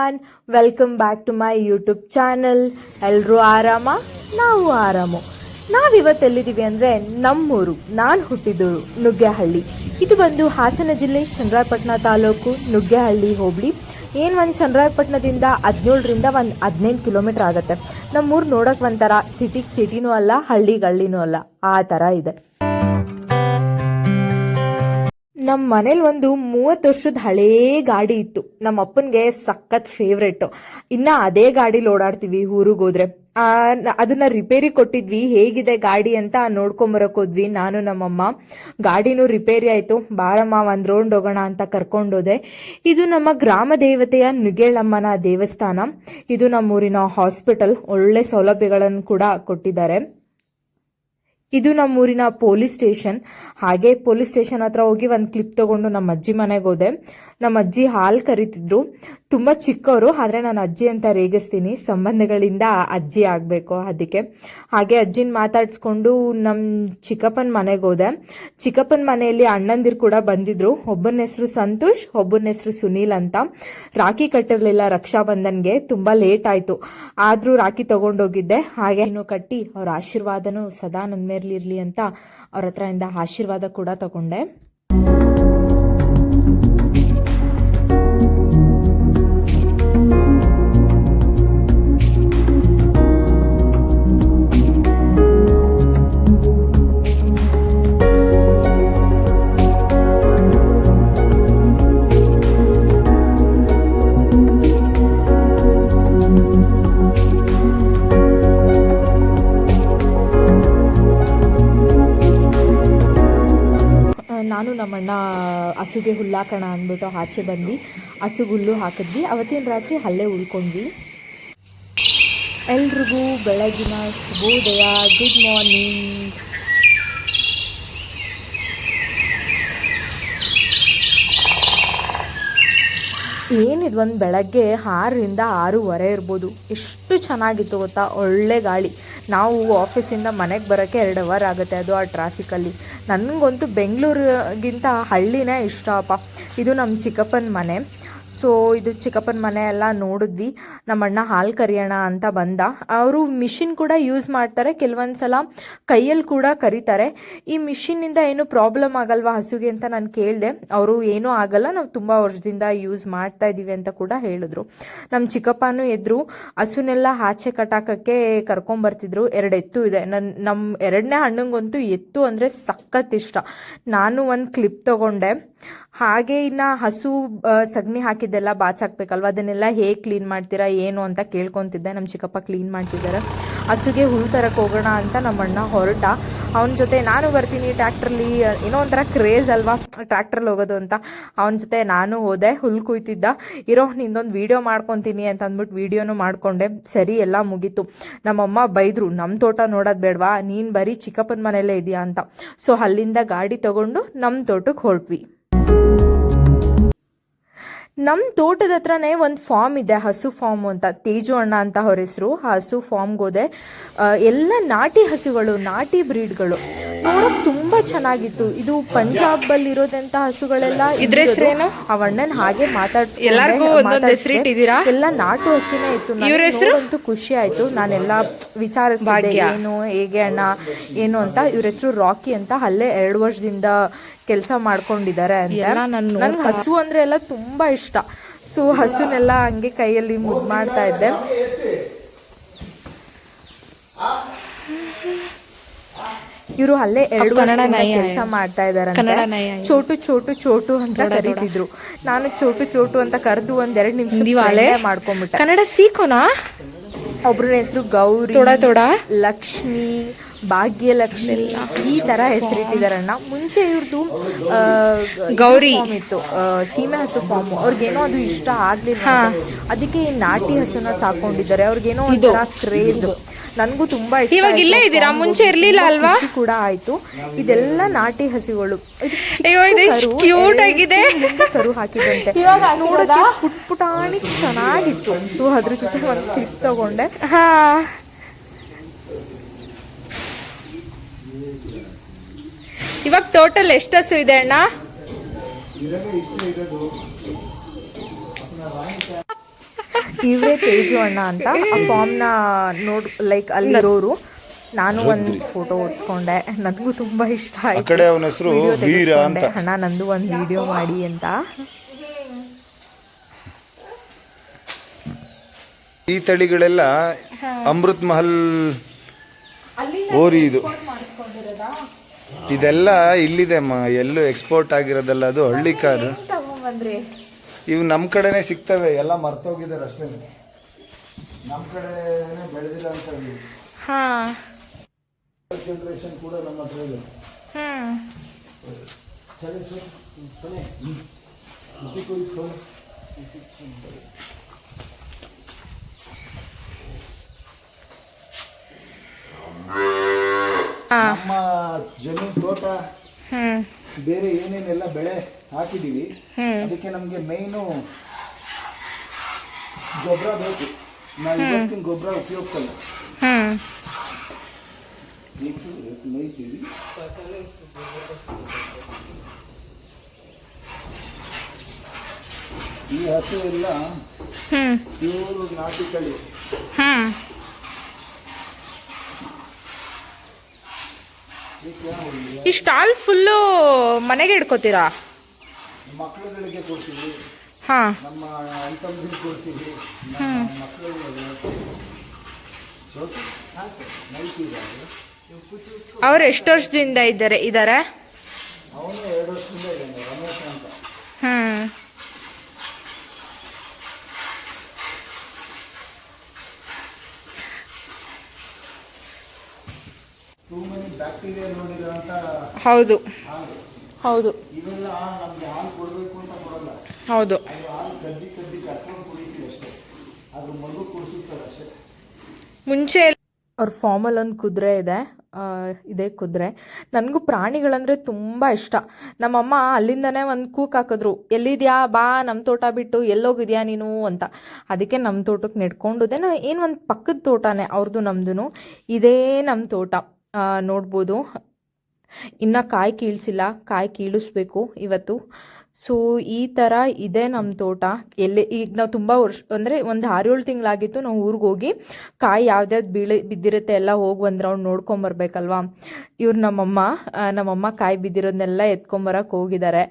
Everyone, welcome back to my YouTube channel. ಎಲ್ಲರೂ ಆರಾಮ, ನಾವು ಆರಾಮು. ನಾವಿವತ್ತು ಎಲ್ಲಿದ್ದೀವಿ ಅಂದರೆ ನಮ್ಮೂರು, ನಾನು ಹುಟ್ಟಿದೂರು ನುಗ್ಗೇಹಳ್ಳಿ. ಇದು ಬಂದು ಹಾಸನ ಜಿಲ್ಲೆ ಚನ್ನರಾಯಪಟ್ಟಣ ತಾಲೂಕು ನುಗ್ಗೇಹಳ್ಳಿ ಹೋಬಳಿ. ಏನು ಒಂದು ಚನ್ನರಾಯಪಟ್ಟಣದಿಂದ 17ರಿಂದ 18 ಕಿಲೋಮೀಟರ್ ಆಗುತ್ತೆ. ನಮ್ಮೂರು ನೋಡೋಕೆ ಒಂಥರ ಸಿಟಿನೂ ಅಲ್ಲ, ಹಳ್ಳಿನೂ ಅಲ್ಲ, ಆ ಥರ ಇದೆ. ನಮ್ಮ ಮನೇಲಿ ಒಂದು 30 ವರ್ಷದ ಹಳೇ ಗಾಡಿ ಇತ್ತು. ನಮ್ಮ ಅಪ್ಪನಿಗೆ ಸಖತ್ ಫೇವ್ರೆಟ್. ಇನ್ನ ಅದೇ ಗಾಡಿಲಿ ಓಡಾಡ್ತೀವಿ ಊರಿಗೆ ಹೋದ್ರೆ. ಅದನ್ನ ರಿಪೇರಿ ಕೊಟ್ಟಿದ್ವಿ, ಹೇಗಿದೆ ಗಾಡಿ ಅಂತ ನೋಡ್ಕೊಂಬರಕ್ ಹೋದ್ವಿ ನಾನು ನಮ್ಮಮ್ಮ. ಗಾಡಿನೂ ರಿಪೇರಿ ಆಯ್ತು, ಬಾರಮ್ಮ ಒಂದ್ ರೌಂಡ್ ಹೋಗೋಣ ಅಂತ ಕರ್ಕೊಂಡೋದೆ. ಇದು ನಮ್ಮ ಗ್ರಾಮ ದೇವತೆಯ ನುಗೇಳಮ್ಮನ ದೇವಸ್ಥಾನ. ಇದು ನಮ್ಮೂರಿನ ಹಾಸ್ಪಿಟಲ್. ಒಳ್ಳೆ ಸೌಲಭ್ಯಗಳನ್ನು ಕೂಡ ಕೊಟ್ಟಿದ್ದಾರೆ. ಇದು ನಮ್ಮೂರಿನ ಪೊಲೀಸ್ ಸ್ಟೇಷನ್. ಹಾಗೆ ಪೊಲೀಸ್ ಸ್ಟೇಷನ್ ಹತ್ರ ಹೋಗಿ ಒಂದು ಕ್ಲಿಪ್ ತಗೊಂಡು ನಮ್ಮ ಅಜ್ಜಿ ಮನೆಗೆ ಹೋದೆ. ನಮ್ಮ ಅಜ್ಜಿ ಹಾಲು ಕರಿತಿದ್ರು. ತುಂಬ ಚಿಕ್ಕವರು, ಆದರೆ ನಾನು ಅಜ್ಜಿ ಅಂತ ರೇಗಿಸ್ತೀನಿ, ಸಂಬಂಧಗಳಿಂದ ಅಜ್ಜಿ ಆಗಬೇಕು ಅದಕ್ಕೆ. ಹಾಗೆ ಅಜ್ಜಿನ ಮಾತಾಡಿಸ್ಕೊಂಡು ನಮ್ಮ ಚಿಕ್ಕಪ್ಪನ ಮನೆಗೆ ಹೋದೆ. ಚಿಕ್ಕಪ್ಪನ ಮನೆಯಲ್ಲಿ ಅಣ್ಣಂದಿರು ಕೂಡ ಬಂದಿದ್ರು. ಒಬ್ಬನ ಹೆಸರು ಸಂತೋಷ್, ಒಬ್ಬನ ಹೆಸರು ಸುನೀಲ್ ಅಂತ. ರಾಖಿ ಕಟ್ಟಿರಲಿಲ್ಲ ರಕ್ಷಾ ಬಂಧನ್ಗೆ, ತುಂಬ ಲೇಟ್ ಆಯಿತು. ಆದರೂ ರಾಖಿ ತಗೊಂಡೋಗಿದ್ದೆ. ಹಾಗೆ ಇನ್ನು ಕಟ್ಟಿ ಅವ್ರ ಆಶೀರ್ವಾದನೂ ಸದಾ ನನ್ನ ಮೇಲಿರಲಿ ಅಂತ ಅವ್ರ ಹತ್ರದಿಂದ ಆಶೀರ್ವಾದ ಕೂಡ ತಗೊಂಡೆ. ನಾನು ನಮ್ಮಣ್ಣ ಹಸುಗೆ ಹುಲ್ಲಾಕೋಣ ಅಂದ್ಬಿಟ್ಟು ಆಚೆ ಬಂದ್ವಿ. ಹಸುಗೆ ಹುಲ್ಲು ಹಾಕಿದ್ವಿ. ಅವತ್ತಿನ ರಾತ್ರಿ ಅಲ್ಲೇ ಉಳ್ಕೊಂಡ್ವಿ. ಎಲ್ರಿಗೂ ಬೆಳಗಿನ ಶುಭೋದಯ, ಗುಡ್ ಮಾರ್ನಿಂಗ್. ಏನಿದು, ಒಂದು ಬೆಳಗ್ಗೆ 6ರಿಂದ 6:30 ಇರ್ಬೋದು. ಎಷ್ಟು ಚೆನ್ನಾಗಿತ್ತು ಗೊತ್ತಾ, ಒಳ್ಳೆ ಗಾಳಿ. ನಾವು ಆಫೀಸಿಂದ ಮನೆಗೆ ಬರೋಕ್ಕೆ 2 ಅವರ್ ಆಗುತ್ತೆ, ಅದು ಆ ಟ್ರಾಫಿಕಲ್ಲಿ. ನನಗಂತೂ ಬೆಂಗಳೂರಿಗಿಂತ ಹಳ್ಳಿನೇ ಇಷ್ಟಪ್ಪ. ಇದು ನಮ್ಮ ಚಿಕ್ಕಪ್ಪನ ಮನೆ. ಸೊ ಇದು ಚಿಕ್ಕಪ್ಪನ ಮನೆ ಎಲ್ಲ ನೋಡಿದ್ವಿ. ನಮ್ಮಣ್ಣ ಹಾಲು ಕರಿಯೋಣ ಅಂತ ಬಂದ. ಅವರು ಮಿಷಿನ್ ಕೂಡ ಯೂಸ್ ಮಾಡ್ತಾರೆ, ಕೆಲವೊಂದು ಸಲ ಕೈಯಲ್ಲಿ ಕೂಡ ಕರೀತಾರೆ. ಈ ಮಿಷಿನ್ನಿಂದ ಏನು ಪ್ರಾಬ್ಲಮ್ ಆಗಲ್ವಾ ಹಸುಗೆ ಅಂತ ನಾನು ಕೇಳಿದೆ. ಅವರು ಏನೂ ಆಗಲ್ಲ, ನಾವು ತುಂಬ ವರ್ಷದಿಂದ ಯೂಸ್ ಮಾಡ್ತಾ ಇದ್ದೀವಿ ಅಂತ ಕೂಡ ಹೇಳಿದ್ರು. ನಮ್ಮ ಚಿಕ್ಕಪ್ಪನೂ ಎದ್ರು ಹಸುನೆಲ್ಲ ಆಚೆ ಕಟ್ಟಾಕಕ್ಕೆ ಕರ್ಕೊಂಬರ್ತಿದ್ರು. 2 ಎತ್ತು ಇದೆ. ನಮ್ಮ 2ನೇ ಅಣ್ಣಂಗಂತೂ ಎತ್ತು ಅಂದರೆ ಸಖತ್ ಇಷ್ಟ. ನಾನು ಒಂದು ಕ್ಲಿಪ್ ತಗೊಂಡೆ. ಹಾಗೆ ಇನ್ನು ಹಸು ಸಗಣಿ ಹಾಕಿದ್ದೆಲ್ಲ ಬಾಚಾಕ್ಬೇಕಲ್ವ, ಅದನ್ನೆಲ್ಲ ಹೇಗೆ ಕ್ಲೀನ್ ಮಾಡ್ತೀರಾ ಏನು ಅಂತ ಕೇಳ್ಕೊತಿದ್ದೆ. ನಮ್ಮ ಚಿಕ್ಕಪ್ಪ ಕ್ಲೀನ್ ಮಾಡ್ತಿದ್ದಾರೆ. ಹಸುಗೆ ಹುಲ್ಲು ತರಕ್ಕೆ ಹೋಗೋಣ ಅಂತ ನಮ್ಮಣ್ಣ ಹೊರಟ. ಅವನ ಜೊತೆ ನಾನು ಬರ್ತೀನಿ, ಟ್ರ್ಯಾಕ್ಟ್ರಲ್ಲಿ ಏನೋ ಒಂಥರ ಕ್ರೇಜ್ ಅಲ್ವಾ ಟ್ರ್ಯಾಕ್ಟ್ರಲ್ಲಿ ಹೋಗೋದು ಅಂತ. ಅವನ ಜೊತೆ ನಾನು ಹೋದೆ. ಹುಲ್ಲು ಕುಯ್ತಿದ್ದ. ಇರೋ ನಿಂದೊಂದು ವೀಡಿಯೋ ಮಾಡ್ಕೊತೀನಿ ಅಂತ ಅಂದ್ಬಿಟ್ಟು ವೀಡಿಯೋನು ಮಾಡಿಕೊಂಡೆ. ಸರಿ, ಎಲ್ಲ ಮುಗೀತು. ನಮ್ಮಮ್ಮ ಬೈದರು, ನಮ್ಮ ತೋಟ ನೋಡೋದು ಬೇಡವಾ, ನೀನು ಬರೀ ಚಿಕ್ಕಪ್ಪನ ಮನೆಯಲ್ಲೇ ಇದೆಯಾ ಅಂತ. ಸೊ ಅಲ್ಲಿಂದ ಗಾಡಿ ತಗೊಂಡು ನಮ್ಮ ತೋಟಕ್ಕೆ ಹೊರಟ್ವಿ. ನಮ್ಮ ತೋಟದ ಹತ್ರನೇ ಒಂದು ಫಾರ್ಮ್ ಇದೆ, ಹಸು ಫಾರ್ಮ್ ಅಂತ. ತೇಜು ಅಣ್ಣ ಅಂತ ಅವ್ರ ಹೆಸರು. ಹಸು ಫಾರ್ಮ್ಗೆ ಹೋದೆ. ಎಲ್ಲ ನಾಟಿ ಹಸುಗಳು, ನಾಟಿ ಬ್ರೀಡ್ಗಳು. ನೋಡೋಕೆ ತುಂಬ ಚೆನ್ನಾಗಿತ್ತು. ಇದು ಪಂಜಾಬಲ್ಲಿ ಇರೋದಂತ ಹಸುಗಳೆಲ್ಲ. ಅವಣ್ಣನ ಹಾಗೆ ಎಲ್ಲ ನಾಟು ಹಸುನೇ ಇತ್ತು. ನನಗಂತೂ ಖುಷಿ ಆಯ್ತು. ನಾನೆಲ್ಲ ವಿಚಾರಿಸಿದೆ, ಏನು ಹೇಗೆ ಅಣ್ಣ ಏನು ಅಂತ. ಇವ್ರ ಹೆಸರು ರಾಕಿ ಅಂತ. ಅಲ್ಲೇ 2 ವರ್ಷದಿಂದ ಕೆಲಸ ಮಾಡ್ಕೊಂಡಿದ್ದಾರೆ ಅಂತ. ನನ್ಗೆ ಹಸು ಅಂದ್ರೆ ಎಲ್ಲ ತುಂಬಾ ಇಷ್ಟ. ಸೊ ಹಸುನೆಲ್ಲ ಹಂಗೆ ಕೈಯಲ್ಲಿ ಮುದ್ದು ಮಾಡ್ತಾ ಇದ್ದೆ. ಇವರು ಅಲ್ಲೇ 2 ವರ್ಷ ಕೆಲಸ ಮಾಡ್ತಾ ಇದಾರೆ. ಚೋಟು ಅಂತ ಕರೀತಿದ್ರು. ನಾನು ಚೋಟು ಅಂತ ಕರೆದು 2 ನಿಮಿಷ ಮಾಡ್ಕೊಂಡ್ಬಿಟ್ಟೆ. ಕನ್ನಡ ಸೀಕೋನಾ. ಒಬ್ರ ಹೆಸರು ಗೌರಿ, ಲಕ್ಷ್ಮಿ, ಭಾಗ್ಯಲಕ್ಷ್ಮಿ, ಈ ತರ ಹೆಸರಿಟ್ಟಿದಾರಣ್ಣ. ಮುಂಚೆ ಇವ್ರದ್ದು ಗೌರಿ ಇತ್ತು, ಸೀಮೆ ಹಸು ಫಾರ್ಮ್. ಅವ್ರಿಗೇನೋ ಅದು ಇಷ್ಟ ಆಗ್ಲಿಲ್ಲ, ಅದಕ್ಕೆ ಈ ನಾಟಿ ಹಸುನ ಸಾಕೊಂಡಿದ್ದಾರೆ. ಅವ್ರಿಗೇನೋ ಒಂಥರ ಕ್ರೇಜ್. ನನಗೂ ತುಂಬಾ ಇಷ್ಟ. ಇವಾಗ ಇಲ್ಲೇ ಇದ್ದೀರಾ, ಮುಂಚೆ ಇರ್ಲಿಲ್ಲ ಅಲ್ವಾ? ಕೂಡ ಆಯ್ತು. ಇದೆಲ್ಲ ನಾಟಿ ಹಸುಗಳು. ಕ್ಯೂಟ್ ಆಗಿದೆ. ಕರು ಹಾಕಿದಂತೆ ನೋಡಕ್ಕೆ ಪುಟ್ಪುಟಾಣಿ ಚೆನ್ನಾಗಿತ್ತು. ಸೊ ಅದ್ರ ಜೊತೆ ಒಂದು ಕ್ಲಿಪ್ ತಗೊಂಡೆ. ಇವಾಗ ಟೋಟಲ್ ಎಷ್ಟು ಹಸು ಇದೆ ಅಣ್ಣ? ಇವರೇ ತೇಜು ಅಣ್ಣ ಅಂತ ಆ ಫಾರ್ಮ್ನ ಲೈಕ್ ಅಲ್ಲಿರೋರು. ನಾನು ಒಂದು ಫೋಟೋ ಓಡಿಸ್ಕೊಂಡೆ, ನನಗೂ ತುಂಬ ಇಷ್ಟ ಆಯ್ತು. ಕಡೆ ಅವನ ಹೆಸರು ವೀರ ಅಂತ. ಅಣ್ಣ ನಂದು ಒಂದು ವಿಡಿಯೋ ಮಾಡಿ ಅಂತ. ಈ ತಳಿಗಳೆಲ್ಲ ಅಮೃತ್ ಮಹಲ್ ಓರಿ. ಇದೆಲ್ಲ ಇಲ್ಲಿದೆ ಅಮ್ಮ, ಎಲ್ಲೂ ಎಕ್ಸ್ಪೋರ್ಟ್ ಆಗಿರೋದಲ್ಲ, ಅದು ಹಳ್ಳಿ ಕಾರು. ಇವು ನಮ್ಮ ಕಡೆನೇ ಸಿಗ್ತವೆ, ಎಲ್ಲ ಮರ್ತೋಗಿದ್ದಾರೆ ಅಷ್ಟೇ. ನಮ್ಮ ಕಡೆ ಬೆಳೆದಿಲ್ಲ ಅಂತ ಜನರೇಷನ್ ಕೂಡ ನಮ್ಮ ಹತ್ರ ಇದೆ. ನಮ್ಮ ಜಮೀನ್ ತೋಟ ಬೇರೆ ಏನೇನೆಲ್ಲ ಬೆಳೆ ಹಾಕಿದೀವಿ, ಅದಕ್ಕೆ ನಮ್ಗೆ ಮೇಯ್ನು ಗೊಬ್ಬರ ಬೇಕು. ನಾವು ಇವತ್ತಿನ ಗೊಬ್ಬರ ಉಪಯೋಗಿಸಲ್ಲ, ಮೇಯ್ತೀವಿ. ಈ ಹಸು ಎಲ್ಲ ಪ್ಯೂರ್ ನಾಟಿ ತಳಿ. ಈ ಸ್ಟಾಲ್ ಫುಲ್ಲು ಮನೆಗೆ ಇಟ್ಕೋತೀರಾ? ಮಕ್ಕಳುಗಳಿಗೆ ಕೊಡ್ತೀವಿ, ನಮ್ಮ ಅಂತಂದಿಗೆ ಕೊಡ್ತೀವಿ, ಮಕ್ಕಳುಗಳಿಗೆ. ಅವ್ರು ಎಷ್ಟು ವರ್ಷದಿಂದ ಇದ್ದಾರೆ? ಅವನು 2 ವರ್ಷದಿಂದ ಇದ್ದಾನೆ, ರಮೇಶ್ ಅಂತ. ಬ್ಯಾಕ್ಟೀರಿಯಾ ನೋಡಿರೋಂಥ ಹೌದು ಇವೆಲ್ಲ ನಮ್ಗೆ ಹಾಲು ಕೊಡಬೇಕು ಅಂತ ಕೊಡಲ್ಲ. ಹೌದು, ಹಾಲು ಕದ್ದಿ ಕರ್ಕೊಂಡು ಕುಡಿತೀವಿ ಅಷ್ಟೇ, ಅದ್ರ ಮಗು ಕುಡಿಸುತ್ತಾರೆ ಅಷ್ಟೇ. ಮುಂಚೆ ಅವ್ರ ಫಾರ್ಮಲ್ಲಿ ಒಂದು ಕುದುರೆ ಇದೆ ಕುದುರೆ. ನನಗೂ ಪ್ರಾಣಿಗಳಂದರೆ ತುಂಬ ಇಷ್ಟ. ನಮ್ಮಮ್ಮ ಅಲ್ಲಿಂದನೇ ಒಂದು ಕೂಕ್ ಹಾಕಿದ್ರು, ಎಲ್ಲಿದ್ಯಾ ಬಾ ನಮ್ಮ ತೋಟ ಬಿಟ್ಟು ಎಲ್ಲೋಗಿದ್ಯಾ ನೀನು ಅಂತ. ಅದಕ್ಕೆ ನಮ್ಮ ತೋಟಕ್ಕೆ ನೆಡ್ಕೊಂಡುದೆ. ಏನು ಒಂದು ಪಕ್ಕದ ತೋಟನೇ ಅವ್ರದ್ದು, ನಮ್ಮದು ಇದೇ ನಮ್ಮ ತೋಟ. ನೋಡ್ಬೋದು, ಇನ್ನು ಕಾಯಿ ಕೀಳಿಸಿಲ್ಲ, ಕಾಯಿ ಕೀಳಿಸ್ಬೇಕು ಇವತ್ತು. ಸೊ ಈ ಥರ ಇದೆ ನಮ್ಮ ತೋಟ. ಈಗ ನಾವು ತುಂಬ ವರ್ಷ ಅಂದರೆ ಒಂದು 6-7 ತಿಂಗಳಾಗಿತ್ತು ನಾವು ಊರಿಗೆ ಹೋಗಿ. ಕಾಯಿ ಯಾವ್ದ್ಯಾವ್ದು ಬಿದ್ದಿರುತ್ತೆ ಎಲ್ಲ ಹೋಗಿ ಒಂದು ರೌಂಡ್ ನೋಡ್ಕೊಂಬರ್ಬೇಕಲ್ವಾ. ಇವ್ರು ನಮ್ಮಮ್ಮ ಕಾಯಿ ಬಿದ್ದಿರೋದನ್ನೆಲ್ಲ ಎತ್ಕೊಂಬರಕ್ಕೆ ಹೋಗಿದ್ದಾರೆ.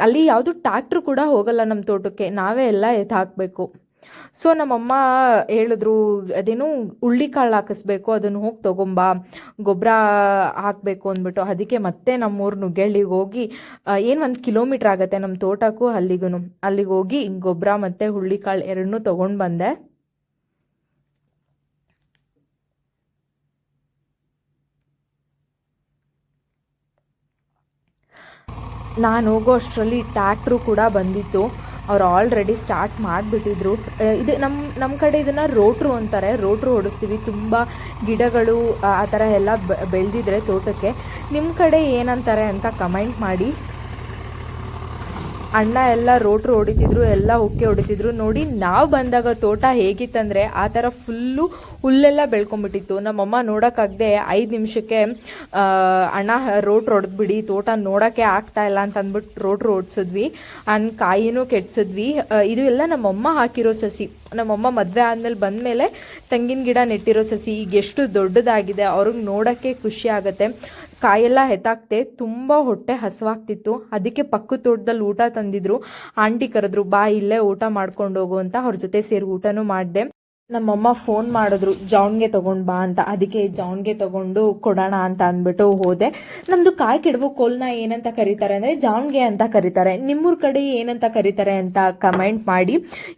ಅಲ್ಲಿ ಯಾವುದು ಟ್ಯಾಕ್ಟ್ರು ಕೂಡ ಹೋಗಲ್ಲ ನಮ್ಮ ತೋಟಕ್ಕೆ, ನಾವೇ ಎಲ್ಲ ಹಾಕಬೇಕು. ಸೊ ನಮ್ಮಮ್ಮ ಹೇಳಿದ್ರು, ಅದೇನು ಹುಳ್ಳಿಕಾಳು ಹಾಕಿಸ್ಬೇಕು, ಅದನ್ನು ಹೋಗಿ ತೊಗೊಂಬಾ, ಗೊಬ್ಬರ ಹಾಕಬೇಕು ಅಂದ್ಬಿಟ್ಟು. ಅದಕ್ಕೆ ಮತ್ತೆ ನಮ್ಮೂರು ನುಗ್ಗೆಹಳ್ಳಿಗೆ ಹೋಗಿ, ಏನು 1 ಕಿಲೋಮೀಟ್ರ್ ಆಗುತ್ತೆ ನಮ್ಮ ತೋಟಕ್ಕೂ ಅಲ್ಲಿಗೆ ಹೋಗಿ ಗೊಬ್ಬರ ಮತ್ತು ಹುಳ್ಳಿಕಾಳು ಎರಡನ್ನೂ ತೊಗೊಂಡು ಬಂದೆ. ನಾನು ಹೋಗೋ ಅಷ್ಟರಲ್ಲಿ ಟ್ಯಾಕ್ಟ್ರು ಕೂಡ ಬಂದಿತ್ತು. ಅವ್ರು ಆಲ್ರೆಡಿ ಸ್ಟಾರ್ಟ್ ಮಾಡಿಬಿಟ್ಟಿದ್ರು. ಇದು ನಮ್ಮ ಕಡೆ ಇದನ್ನು ರೋಟ್ರು ಅಂತಾರೆ. ರೋಟ್ರು ಹೊಡಿಸ್ತೀವಿ. ತುಂಬ ಗಿಡಗಳು ಆ ಥರ ಎಲ್ಲ ಬೆಳೆದಿದ್ರೆ ತೋಟಕ್ಕೆ. ನಿಮ್ಮ ಕಡೆ ಏನಂತಾರೆ ಅಂತ ಕಮೆಂಟ್ ಮಾಡಿ. ಅಣ್ಣ ಎಲ್ಲ ರೋಟ್ರು ಹೊಡಿತಿದ್ರು, ಎಲ್ಲ ಉಕ್ಕೆ ಹೊಡಿತಿದ್ರು. ನೋಡಿ, ನಾವು ಬಂದಾಗ ತೋಟ ಹೇಗಿತ್ತಂದರೆ ಆ ಥರ ಫುಲ್ಲು ಹುಲ್ಲೆಲ್ಲ ಬೆಳ್ಕೊಂಬಿಟ್ಟಿತ್ತು. ನಮ್ಮಮ್ಮ ನೋಡೋಕ್ಕಾಗದೆ 5 ನಿಮಿಷಕ್ಕೆ ಅಣ್ಣ ರೋಟ್ರು ಹೊಡೆದ್ಬಿಡಿ, ತೋಟ ನೋಡೋಕ್ಕೆ ಆಗ್ತಾಯಿಲ್ಲ ಅಂತ ಅಂದ್ಬಿಟ್ಟು ರೋಟ್ರು ಹೊಡ್ಸಿದ್ವಿ. ಕಾಯಿನೂ ಕೆಡ್ಸಿದ್ವಿ. ಇದು ಎಲ್ಲ ನಮ್ಮಮ್ಮ ಹಾಕಿರೋ ಸಸಿ. ನಮ್ಮಮ್ಮ ಮದುವೆ ಆದಮೇಲೆ ಬಂದಮೇಲೆ ತೆಂಗಿನ ಗಿಡ ನೆಟ್ಟಿರೋ ಸಸಿ. ಈಗ ಎಷ್ಟು ದೊಡ್ಡದಾಗಿದೆ, ಅವ್ರಿಗೆ ನೋಡೋಕ್ಕೆ ಖುಷಿ ಆಗುತ್ತೆ. ಕಾಯೆಲ್ಲ ಹೆತ್ತಾಕ್ತೆ, ತುಂಬ ಹೊಟ್ಟೆ ಹಸುವಾಗ್ತಿತ್ತು. ಅದಕ್ಕೆ ಪಕ್ಕದ ತೋಟದಲ್ಲಿ ಊಟ ತಂದಿದ್ರು. ಆಂಟಿ ಕರೆದ್ರು, ಬಾ ಇಲ್ಲೇ ಊಟ ಮಾಡ್ಕೊಂಡು ಹೋಗು ಅಂತ. ಅವ್ರ ಜೊತೆ ಸೇರಿ ಊಟನೂ ಮಾಡಿದೆ. ನಮ್ಮಮ್ಮ ಫೋನ್ ಮಾಡಿದ್ರು, ಜಾನ್ಗೆ ತೊಗೊಂಡು ಬಾ ಅಂತ. ಅದಕ್ಕೆ ಜಾನ್ಗೆ ತೊಗೊಂಡು ಕೊಡೋಣ ಅಂತ ಅಂದ್ಬಿಟ್ಟು ಹೋದೆ. ನಮ್ಮದು ಕಾಯಿ ಕೆಡವೋ ಕೋಲ್ನ ಏನಂತ ಕರೀತಾರೆ ಅಂದರೆ ಜಾನ್ಗೆ ಅಂತ ಕರೀತಾರೆ. ನಿಮ್ಮೂರ ಕಡೆ ಏನಂತ ಕರೀತಾರೆ ಅಂತ ಕಮೆಂಟ್ ಮಾಡಿ.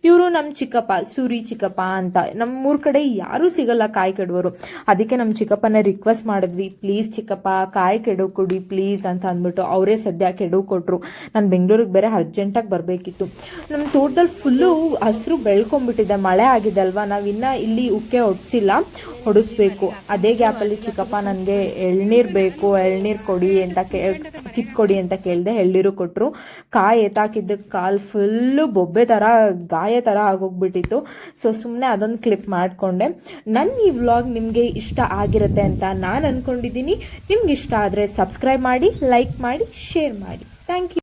ಇವರು ನಮ್ಮ ಚಿಕ್ಕಪ್ಪ, ಸೂರಿ ಚಿಕ್ಕಪ್ಪ ಅಂತ. ನಮ್ಮೂರ ಕಡೆ ಯಾರೂ ಸಿಗಲ್ಲ ಕಾಯಿ ಕೆಡುವರು. ಅದಕ್ಕೆ ನಮ್ಮ ಚಿಕ್ಕಪ್ಪನ ರಿಕ್ವೆಸ್ಟ್ ಮಾಡಿದ್ವಿ, ಪ್ಲೀಸ್ ಚಿಕ್ಕಪ್ಪ ಕಾಯಿ ಕೆಡವು ಕೊಡಿ ಪ್ಲೀಸ್ ಅಂತ ಅಂದ್ಬಿಟ್ಟು. ಅವರೇ ಸದ್ಯ ಕೆಡವು ಕೊಟ್ಟರು. ನಾನು ಬೆಂಗಳೂರಿಗೆ ಬೇರೆ ಅರ್ಜೆಂಟಾಗಿ ಬರಬೇಕಿತ್ತು. ನಮ್ಮ ತೋಟದಲ್ಲಿ ಫುಲ್ಲು ಹಸಿರು ಬೆಳ್ಕೊಂಡ್ಬಿಟ್ಟಿದೆ, ಮಳೆ ಆಗಿದೆ ಅಲ್ವಾ. ನಾವಿನ್ನ ಇಲ್ಲಿ ಉಕ್ಕೆ ಹೊಡಿಸ್ಬೇಕು. ಅದೇ ಗ್ಯಾಪಲ್ಲಿ ಚಿಕ್ಕಪ್ಪ ನನಗೆ ಎಳ್ನೀರು ಬೇಕು, ಎಳ್ನೀರು ಕೊಡಿ ಅಂತ ಕಿತ್ಕೊಡಿ ಅಂತ ಕೇಳಿದೆ. ಎಳ್ನೀರು ಕೊಟ್ಟರು. ಕಾಯಿ ಎತ್ತಾಕಿದ್ದಕ್ಕೆ ಕಾಲು ಫುಲ್ಲು ಬೊಬ್ಬೆ ಥರ, ಗಾಯ ಥರ ಆಗೋಗ್ಬಿಟ್ಟಿತ್ತು. ಸೊ ಸುಮ್ಮನೆ ಅದೊಂದು ಕ್ಲಿಪ್ ಮಾಡಿಕೊಂಡೆ. ನನ್ನ ಈ ವ್ಲಾಗ್ ನಿಮಗೆ ಇಷ್ಟ ಆಗಿರುತ್ತೆ ಅಂತ ನಾನು ಅಂದ್ಕೊಂಡಿದ್ದೀನಿ. ನಿಮ್ಗೆ ಇಷ್ಟ ಆದರೆ ಸಬ್ಸ್ಕ್ರೈಬ್ ಮಾಡಿ, ಲೈಕ್ ಮಾಡಿ, ಶೇರ್ ಮಾಡಿ. Thank you.